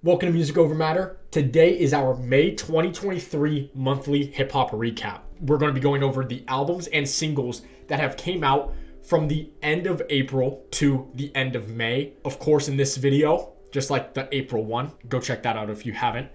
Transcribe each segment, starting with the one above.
Welcome to Music Over Matter. Today is our May 2023 monthly hip-hop recap. We're going to be going over the albums and singles that have came out from the end of April to the end of May. Of course, in this video, just like the April one, go check that out if you haven't.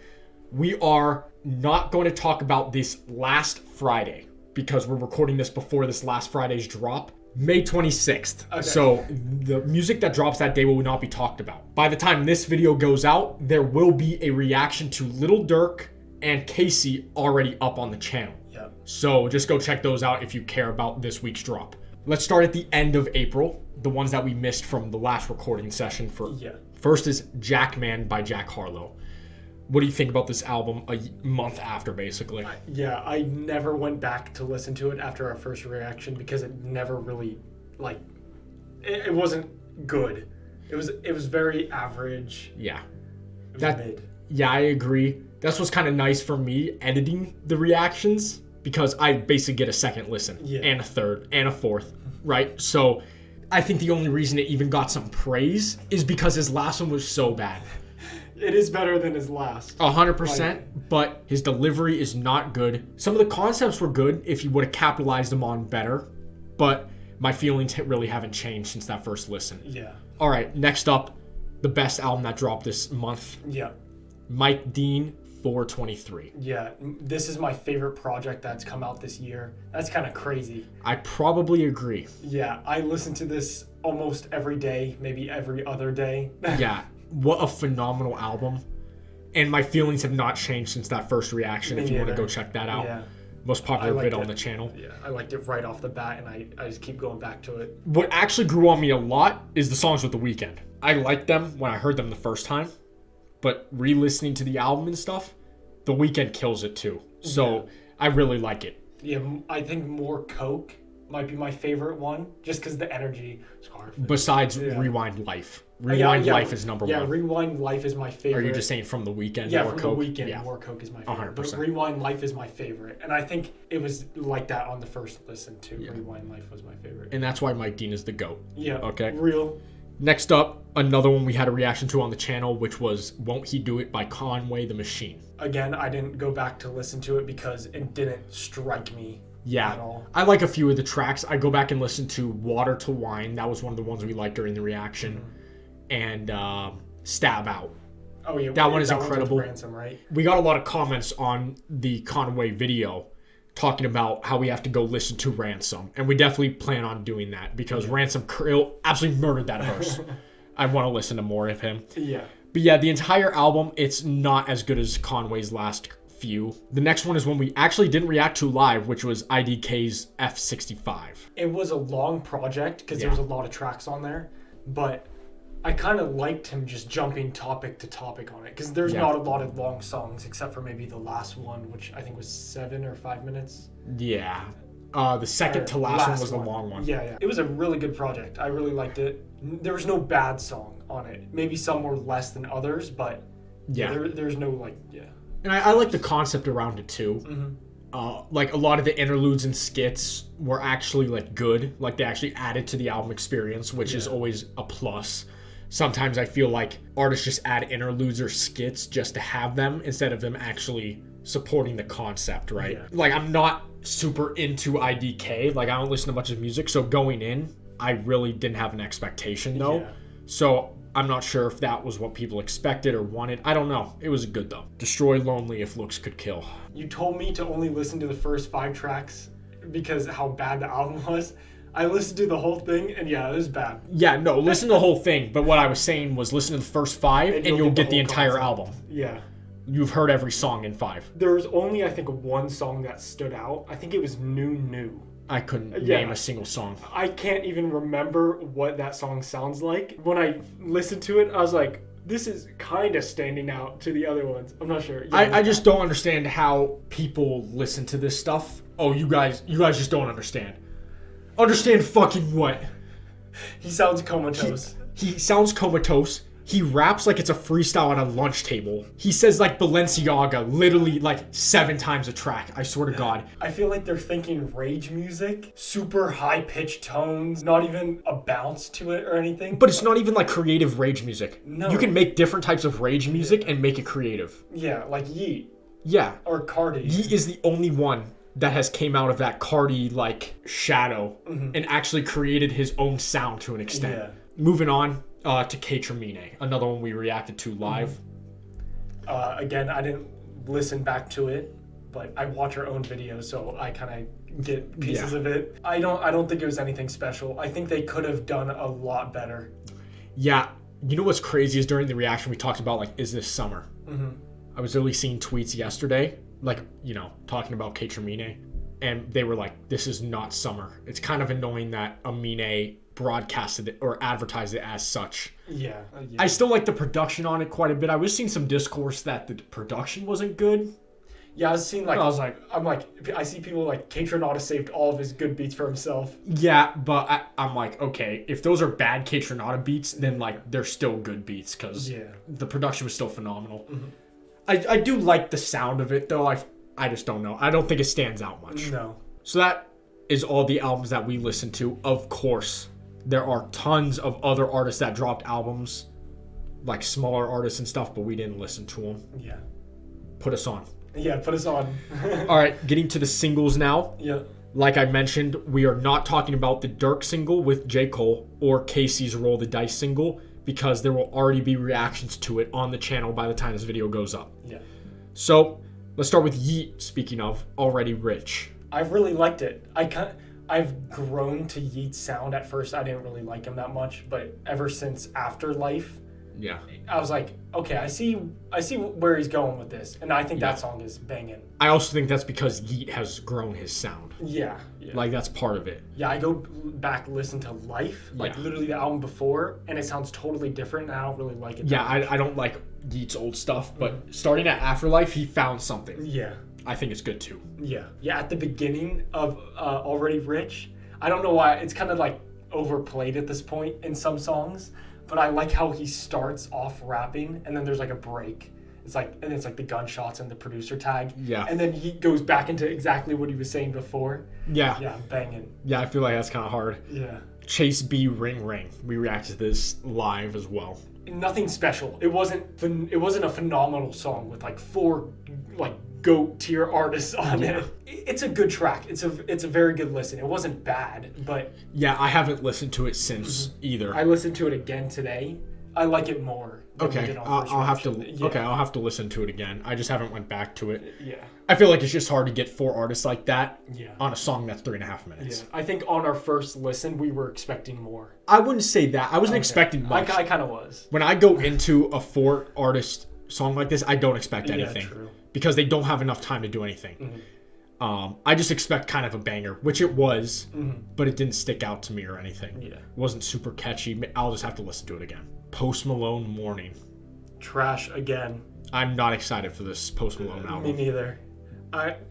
We are not going to talk about this last Friday because we're recording this before this last Friday's drop. May 26th. Okay. So the music that drops that day will not be talked about. By the time this video goes out, there will be a reaction to Lil Durk and Casey already up on the channel. Yep. So just go check those out if you care about this week's drop. Let's start at the end of April, the ones that we missed from the last recording session. First is Jackman by Jack Harlow. What do you think about this album a month after, basically? I never went back to listen to it after our first reaction because it never really, it wasn't good. It was very average. Yeah. It was mid. Yeah, I agree. That's what's kind of nice for me, editing the reactions, because I basically get a second listen, and a third, and a fourth, right? So I think the only reason it even got some praise is because his last one was so bad. It is better than his last. 100%, but his delivery is not good. Some of the concepts were good if you would have capitalized them on better, but my feelings really haven't changed since that first listen. Yeah. All right, next up, the best album that dropped this month. Yeah. Mike Dean, 423. Yeah, this is my favorite project that's come out this year. That's kind of crazy. I probably agree. Yeah, I listen to this almost every day, maybe every other day. Yeah. What a phenomenal album. And my feelings have not changed since that first reaction. If you want to go check that out. Yeah. Most popular vid on the channel. Yeah, I liked it right off the bat, and I just keep going back to it. What actually grew on me a lot is the songs with The Weeknd. I liked them when I heard them the first time, but re-listening to the album and stuff, The Weeknd kills it too. So I really like it. Yeah, I think More Coke might be my favorite one, just because the energy. Besides Rewind Life. Rewind Life is number one. Yeah, Rewind Life is my favorite. Are you just saying from The Weeknd? Yeah, from The Weeknd, More Coke is my favorite. 100%. But Rewind Life is my favorite. And I think it was like that on the first listen too. Yeah. Rewind Life was my favorite. And that's why Mike Dean is the GOAT. Yeah. Okay. Real. Next up, another one we had a reaction to on the channel, which was Won't He Do It by Conway the Machine. Again, I didn't go back to listen to it because it didn't strike me. Yeah, I like a few of the tracks. I go back and listen to Water to Wine. That was one of the ones we liked during the reaction. And Stab Out. Oh, yeah. That one is incredible. Ransom, right? We got a lot of comments on the Conway video talking about how we have to go listen to Ransom. And we definitely plan on doing that because Ransom absolutely murdered that verse. I want to listen to more of him. Yeah. But yeah, the entire album, it's not as good as Conway's last few. The next one is one we actually didn't react to live, which was IDK's F65. It was a long project because there was a lot of tracks on there, but I kind of liked him just jumping topic to topic on it because there's not a lot of long songs except for maybe the last one, which I think was 7 or 5 minutes. Yeah. The second to last one was the long one. Yeah. It was a really good project. I really liked it. There was no bad song on it. Maybe some were less than others, but there's no And I like the concept around it too. Like a lot of the interludes and skits were actually good. Like they actually added to the album experience, which is always a plus. Sometimes I feel like artists just add interludes or skits just to have them instead of them actually supporting the concept, right? Yeah. Like I'm not super into IDK. Like I don't listen to much of music. So going in, I really didn't have an expectation though. Yeah. So I'm not sure if that was what people expected or wanted. I don't know. It was good though. Destroy Lonely If Looks Could Kill. You told me to only listen to the first 5 tracks because how bad the album was. I listened to the whole thing and it was bad. Yeah, no, listen to the whole thing. But what I was saying was listen to the first 5 and you'll get the entire album. Yeah. You've heard every song in 5. There was only, I think, one song that stood out. I think it was New. I couldn't name a single song. I can't even remember what that song sounds like. When I listened to it, I was like, this is kind of standing out to the other ones. I'm not sure. I just don't understand how people listen to this stuff. Oh, you guys just don't understand. Understand fucking what? He sounds comatose. He sounds comatose. He raps like it's a freestyle at a lunch table. He says like Balenciaga literally like 7 times a track. I swear to God. I feel like they're thinking rage music, super high-pitched tones, not even a bounce to it or anything. But it's not even like creative rage music. No. You can make different types of rage music and make it creative. Yeah, like Yeat. Yeah. Or Cardi. Yeat is the only one that has came out of that Cardi like shadow and actually created his own sound to an extent. Yeah. Moving on. To KATRAMINE, another one we reacted to live. Again, I didn't listen back to it, but I watch her own videos, so I kind of get pieces of it. I don't think it was anything special. I think they could have done a lot better. Yeah, you know what's crazy is during the reaction we talked about like, is this summer? I was literally seeing tweets yesterday, like talking about KATRAMINE, and they were like, "This is not summer." It's kind of annoying that Amine broadcasted it or advertised it as such. Yeah. I still like the production on it quite a bit. I was seeing some discourse that the production wasn't good. Yeah, I was seeing like I see people like KATRAMINE saved all of his good beats for himself. Yeah, but I'm like, okay, if those are bad KATRAMINE beats, then like they're still good beats because the production was still phenomenal. I do like the sound of it though. I just don't know. I don't think it stands out much. No. So that is all the albums that we listened to. Of course, there are tons of other artists that dropped albums, like smaller artists and stuff, but we didn't listen to them. Yeah. Put us on. Yeah, put us on. All right, getting to the singles now. Yeah. Like I mentioned, we are not talking about the Dirk single with J. Cole or Casey's Roll the Dice single because there will already be reactions to it on the channel by the time this video goes up. Yeah. So let's start with Yeat, speaking of Already Rich. I've really liked it. I've grown to Yeat's sound. At first, I didn't really like him that much, but ever since Afterlife, I was like, okay, I see where he's going with this, and I think that song is banging. I also think that's because Yeat has grown his sound. Yeah. Like that's part of it. Yeah, I go back listen to Life, like literally the album before, and it sounds totally different, and I don't really like it. Yeah, I don't like Yeat's old stuff, but starting at Afterlife, he found something. Yeah. I think it's good too. Yeah. At the beginning of Already Rich, I don't know why, it's kind of like overplayed at this point in some songs, but I like how he starts off rapping and then there's like a break. It's like the gunshots and the producer tag. Yeah. And then he goes back into exactly what he was saying before. Yeah. Yeah, banging. Yeah, I feel like that's kind of hard. Yeah. Chase B Ring Ring. We reacted to this live as well. Nothing special. It wasn't a phenomenal song with like 4 like GOAT tier artists on it. It's a good track. It's a very good listen. It wasn't bad, but yeah, I haven't listened to it since either. I listened to it again today. I like it more. Okay, I'll have to. Yeah. Okay, I'll have to listen to it again. I just haven't went back to it. Yeah. I feel like it's just hard to get 4 artists like that. Yeah. On a song that's 3.5 minutes. Yeah. I think on our first listen we were expecting more. I wouldn't say that. I wasn't expecting much. I kind of was. When I go into a 4 artist song like this, I don't expect anything. Yeah, true. Because they don't have enough time to do anything. I just expect kind of a banger, which it was, but it didn't stick out to me or anything. Yeah. It wasn't super catchy. I'll just have to listen to it again. Post Malone, Mourning. Trash again. I'm not excited for this Post Malone album. Me neither.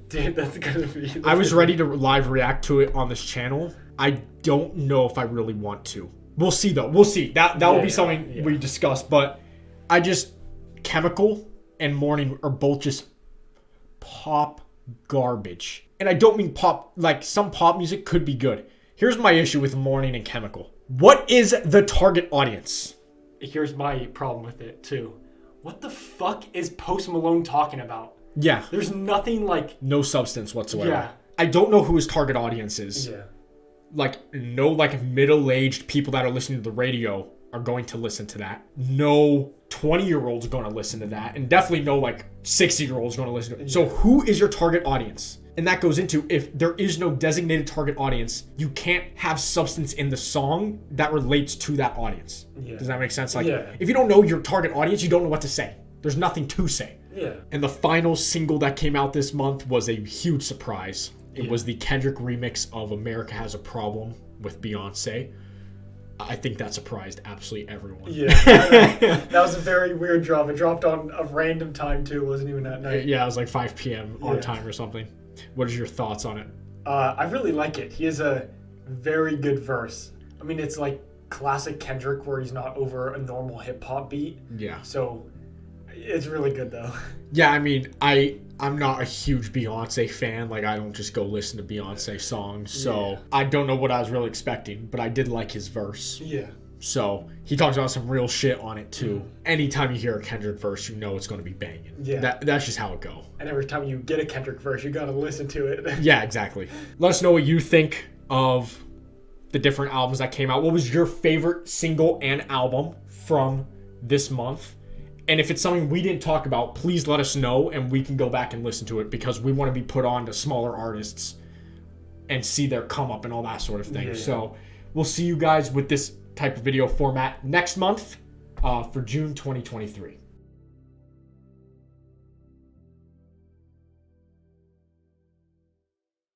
Dude, that's gonna be. I was ready to live react to it on this channel. I don't know if I really want to. We'll see though. We'll see. That will be something we discuss. But Chemical and Mourning are both just pop garbage. And I don't mean pop, like some pop music could be good. Here's my issue with Mourning and Chemical. What is the target audience? Here's my problem with it too. What the fuck is Post Malone talking about? Yeah. There's nothing like... No substance whatsoever. Yeah. I don't know who his target audience is. Yeah. Like, no, like, middle-aged people that are listening to the radio are going to listen to that. No 20-year-olds are going to listen to that. And definitely no, like, 60-year-olds going to listen to it. So who is your target audience? And that goes into, if there is no designated target audience, you can't have substance in the song that relates to that audience. Yeah. Does that make sense? Like, if you don't know your target audience, you don't know what to say. There's nothing to say. Yeah. And the final single that came out this month was a huge surprise. It was the Kendrick remix of America Has a Problem with Beyonce. I think that surprised absolutely everyone. Yeah. That was a very weird drop. It dropped on a random time too. It wasn't even that night. Yeah, it was like 5 p.m. our time or something. What are your thoughts on it? I really like it. He has a very good verse. I mean, it's like classic Kendrick where he's not over a normal hip hop beat. Yeah. So it's really good though. Yeah, I mean, I'm not a huge Beyonce fan. Like, I don't just go listen to Beyonce songs. So I don't know what I was really expecting, but I did like his verse. Yeah. So he talks about some real shit on it too. Anytime you hear a Kendrick verse, you know it's going to be banging. Yeah. That's just how it go. And every time you get a Kendrick verse, you got to listen to it. Yeah, exactly. Let us know what you think of the different albums that came out. What was your favorite single and album from this month? And if it's something we didn't talk about, please let us know and we can go back and listen to it because we want to be put on to smaller artists and see their come up and all that sort of thing. Yeah. So we'll see you guys with this type of video format next month for June 2023.